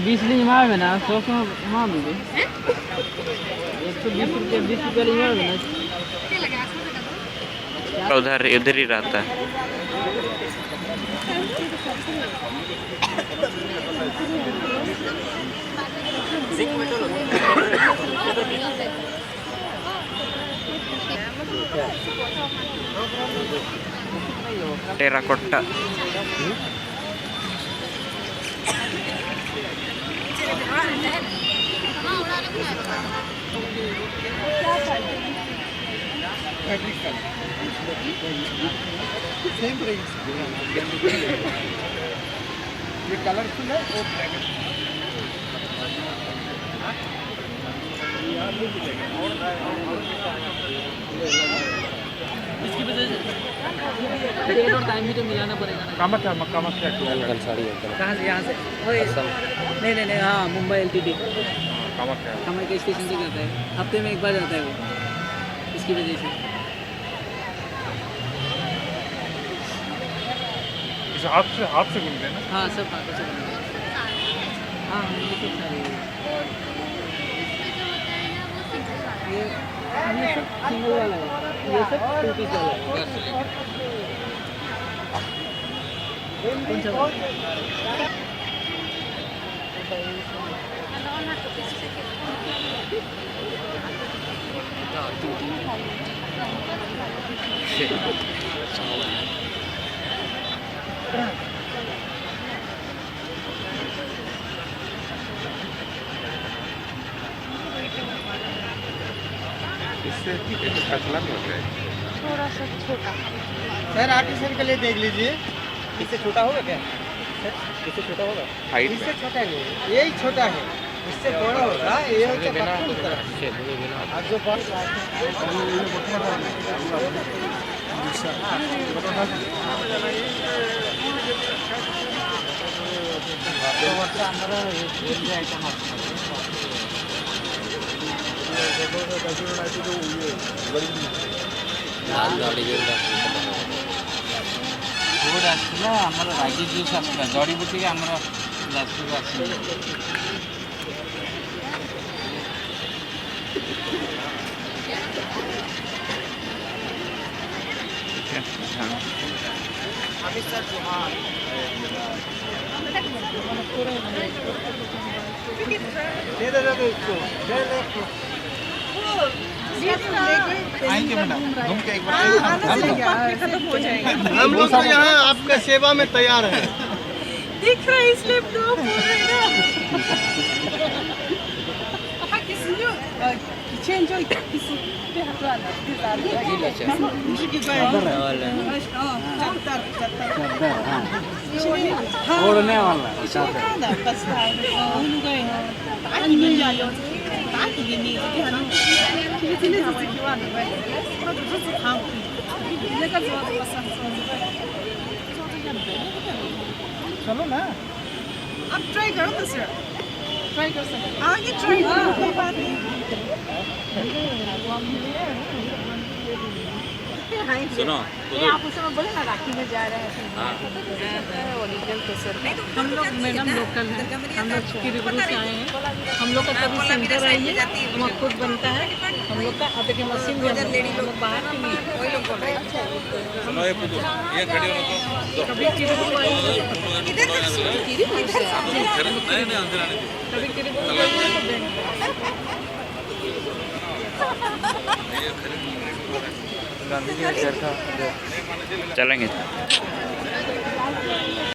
20 मारবে ना, সবসময় মারবে। 120 रुपये 20 रुपये मारবে ना। उधर इधर ही रहता है। टेराकोटा ये कलरफुल है वो ब्लैक है। इसकी वजह से टिकट और टाइम भी तो मिलाना पड़ेगा ना। कामाख्या कहाँ से? यहाँ से? नहीं नहीं नहीं, हाँ मुंबई LTT कामाख्या कामाख्या स्टेशन से जाता है, हफ्ते में एक बार जाता है वो, इसकी वजह से। हाथ से घूमते हैं ना। हाँ सब हाथों से बनाते हैं। हाँ ये तो सारे ये सब सिंगल वाला है, ये सब 2 पीस वाला है। कौन सा वाला? इससे पतला होता है। थोड़ा सा छोटा। सर आर्टिसन के लिए देख लीजिए। इससे छोटा होगा क्या? इससे छोटा होगा? हाइट इससे छोटा है, यही छोटा है, इससे बड़ा होगा ये होता है पतलू तरह। और जो बड़ा ଫୁଡ୍ ଆସିଥିଲା ଆମର ରାଗି ଜୁସ୍ ଆସିଥିଲା, ଜଡ଼ିବୁଟି ଆମର ଯାଜପୁରକୁ ଆସିଥିଲା। दे दे इसको, दे दे आएंगे मैडम घूम के एक बार खत्म हो जाएगा। हम लोग तो यहाँ आपका सेवा में तैयार है। दिख रहा है इसलिए ड्रॉप हो रहा है ना। किचन जो किसी पे हटवाना ओढ़ने वाला चलो ना, आप ट्राई करो ना सर, ट्राई कर सकते। आगे ट्राई करो, कोई बात नहीं। सुनो आप उस समय बोले ना राखी में जा रहे हैं, ओरिजिनल केसर। हम लोग मैडम लोकल हैं, हम लोग किरीबुरू से आए हैं। हम लोग का कभी सेंटर आइए, वहाँ खुद बनता है। हम लोग का आटे की मशीन भी हम लोग बाहर की नहीं। सुनो ये खड़ी हो तो कभी किरीबुरू आइए, कभी किरीबुरू चलेंगे।